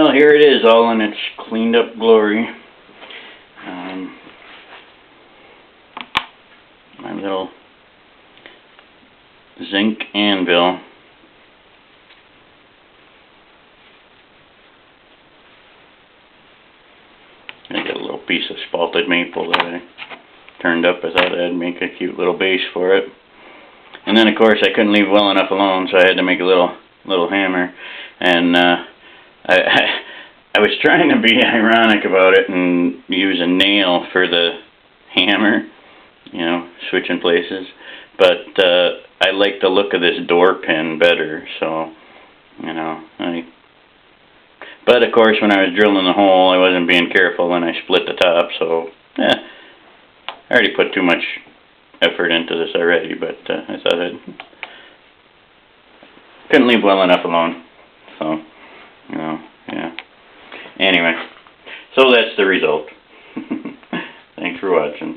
Well, here it is, all in its cleaned up glory. My little zinc anvil. I got a little piece of spalted maple that I turned up. I thought I'd make a cute little base for it. And then, of course, I couldn't leave well enough alone, so I had to make a little hammer. And I was trying to be ironic about it and use a nail for the hammer, you know, switching places. But I like the look of this door pin better, so, you know. But, of course, when I was drilling the hole, I wasn't being careful when I split the top, so, I already put too much effort into this already, but I thought I couldn't leave well enough alone, so, you know, yeah. Anyway, so that's the result. Thanks for watching.